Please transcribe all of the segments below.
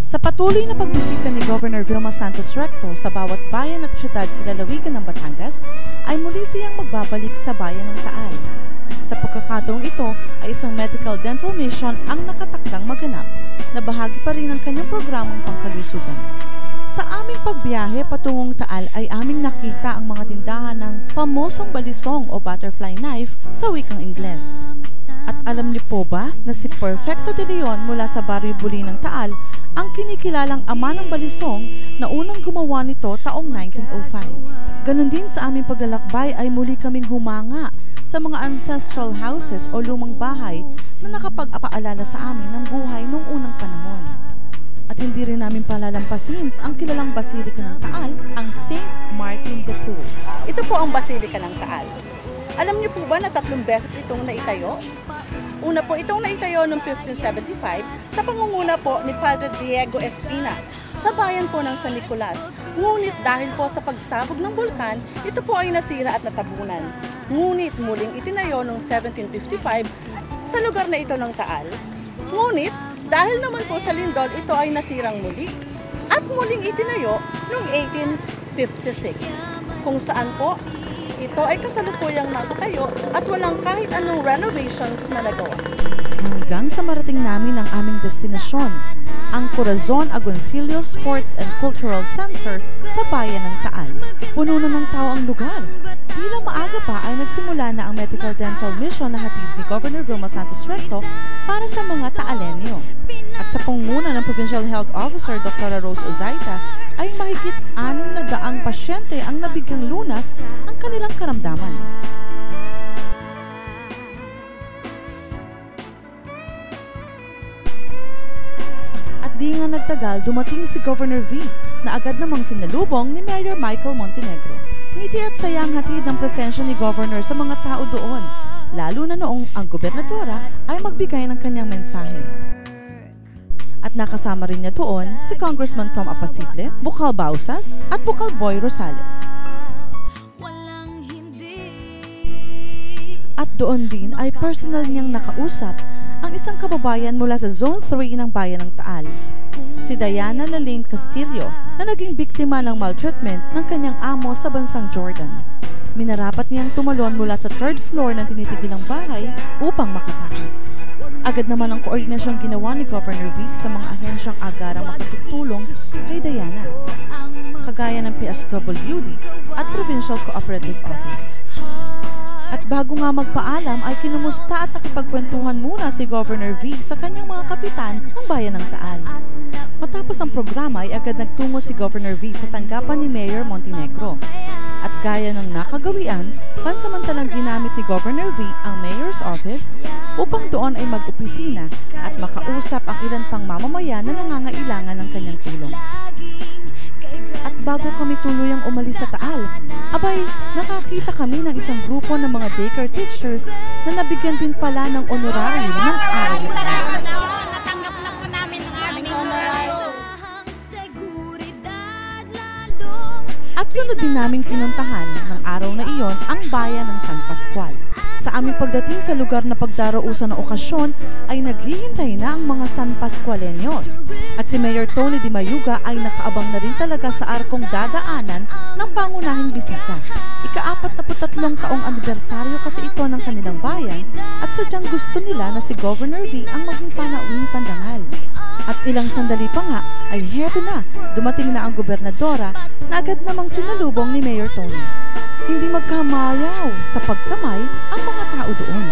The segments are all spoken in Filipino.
Sa patuloy na pagbisita ni Governor Vilma Santos Recto sa bawat bayan at syudad sa lalawigan ng Batangas, ay muli siyang magbabalik sa bayan ng Taal. Sa pagkakataong ito ay isang medical dental mission ang nakatakdang maganap na bahagi pa rin ng kanyang programang pangkalusugan. Sa aming pagbiyahe patungong Taal ay aming nakita ang mga tindahan ng pamosong balisong o butterfly knife sa wikang Ingles. At alam niyo po ba na si Perfecto de Leon mula sa Barrio Buli ng Taal ang kinikilalang ama ng balisong na unang gumawa nito taong 1905. Ganon din sa aming paglalakbay ay muli kaming humanga sa mga ancestral houses o lumang bahay na nakapag-apaalala sa amin ng buhay noong unang panahon. At hindi rin namin palalampasin ang kilalang Basilika ng Taal, ang St. Martin de Tours. Ito po ang Basilika ng Taal. Alam niyo po ba na 3 beses itong naitayo? Una po itong naitayo noong 1575 sa pangunguna po ni Padre Diego Espina sa bayan po ng San Nicolas. Ngunit dahil po sa pagsabog ng bulkan, ito po ay nasira at natabunan. Ngunit muling itinayo noong 1755 sa lugar na ito ng Taal. Ngunit dahil naman po sa lindol, ito ay nasirang muli at muling itinayo noong 1856 kung saan po ito ay kasalukuyang natatayo at walang kahit anong renovations na nagawa. Hanggang sa marating namin ang aming destinasyon, ang Corazon Agoncillo Sports and Cultural Center sa bayan ng Taal. Puno na ng tao ang lugar. Tila maaga pa ay nagsimula na ang medical dental mission na hatid ni Governor Vilma Santos Recto para sa mga Taalenyo. At sa pangunguna ng Provincial Health Officer Dr. Rose Ozaita ay mahigit 600 pasyente ang nabigyang lunas ang kanilang karamdaman. At di nga nagtagal, dumating si Governor V na agad namang sinalubong ni Mayor Michael Montenegro. Ngiti at sayang hatid ng presensya ni Governor sa mga tao doon, lalo na noong ang gobernadora ay magbigay ng kanyang mensahe. At nakasama rin niya doon si Congressman Tom Apacible, Bukal Bausas at Bukal Boy Rosales. At doon din ay personal niyang nakausap ang isang kababayan mula sa Zone 3 ng bayan ng Taal, si Diana Lalaine Castillo na naging biktima ng maltreatment ng kanyang amo sa bansang Jordan. Minarapat niyang tumalon mula sa 3rd floor ng tinitigilang bahay upang makatakas. Agad naman ang koordinasyong ginawa ni Governor V sa mga ahensyang agarang makatutulong kay Diana, kagaya ng PSWD at Provincial Cooperative Office. At bago nga magpaalam ay kinumusta at nakipagkwentuhan muna si Governor V sa kanyang mga kapitan ng bayan ng Taal. Matapos ang programa ay agad nagtungo si Governor V sa tanggapan ni Mayor Montenegro. At gaya ng nakagawian, pansamantalang ginamit ni Governor V ang Mayor's Office upang doon ay mag-opisina at makausap ang ilan pang mamamayan na nangangailangan ng kanyang tulong. At bago kami tuluyang umalis sa Taal, abay, nakakita kami ng isang grupo ng mga daycare teachers na nabigyan din pala ng honorarium ng araw na ito. Natanggap na po namin ang aming honorarium. At sunod din naming pinuntahan ng araw na iyon ang bayan ng San Pascual. Sa aming pagdating sa lugar na pagdarausan ng okasyon ay naghihintay na ang mga San Pascualeños. At si Mayor Tony Di Mayuga ay nakaabang na rin talaga sa arkong dadaanan ng pangunahing bisita. Ika-43 taong anibersaryo kasi ito ng kanilang bayan at sadyang gusto nila na si Governor V ang maging panauwing pandangal. At ilang sandali pa nga ay heto na, dumating na ang gobernadora na agad namang sinalubong ni Mayor Tony. Hindi magkamayaw sa pagkamay ang mga tao doon.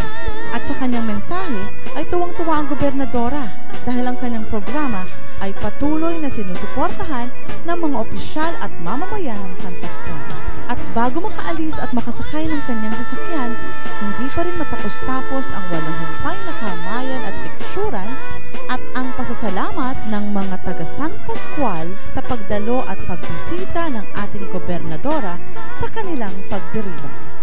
At sa kanyang mensahe ay tuwang-tuwa ang gobernadora dahil ang kanyang programa ay patuloy na sinusuportahan ng mga opisyal at mamamayan ng San Pascual. At bago makaalis at makasakay ng kanyang sasakyan, hindi pa rin matapos-tapos ang walang humpay na kamayan at picturan at ang pasasalamat ng mga taga San Pascual sa pagdalo at pagbisita ng ating gobernadora sa kanilang pagdiriwang.